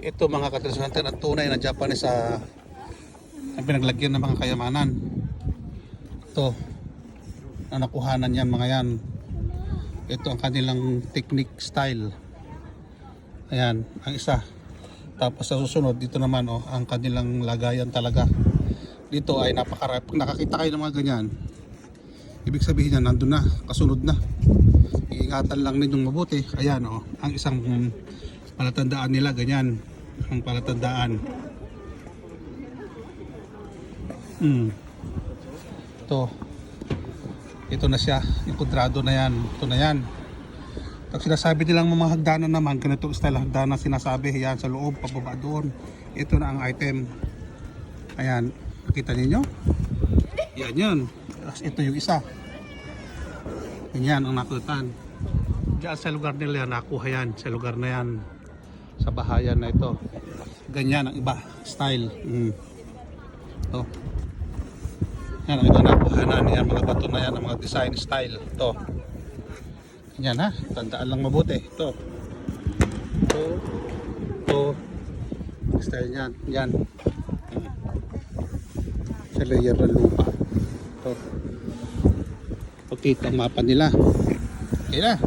Ito mga ka-treasure hunter, ang tunay na Japanese sa ang pinaglagyan ng mga kayamanan. Ito ang nakuhanan yan mga yan. Ito ang kanilang technique style. Ayan, ang isa. Tapos sa susunod dito naman ang kanilang lagayan talaga. Dito ay napakarami. Pag nakakita kayo ng mga ganyan, ibig sabihin yan nandun na, kasunod na. Iingatan lang ninyong mabuti. Ayan ang isang palatandaan nila ganyan. Ang palatandaan. Ito na siya, yung kudrado na yan. Ito na yan. Pag sinasabi nilang mga hagdanan naman, ganito style hagdanan sinasabi, yan sa loob, pababa doon. Ito na ang item. Ayan, nakita ninyo? Yan yun. Ito yung isa. Yan ang nakutan. Diyan sa lugar nila nakuha yan, sa lugar na yan. Sa bahayan na ito. Ganyan ang iba, style. Ito. Yan ang iba nakuhanan. Yan mga bato na yan, ang mga design style. Ito. Yan ha, tandaan lang mabuti. Ito. Style yan. Yan. Sa layer ng lupa. Ito. Pagkita ang mapa nila. Okay na.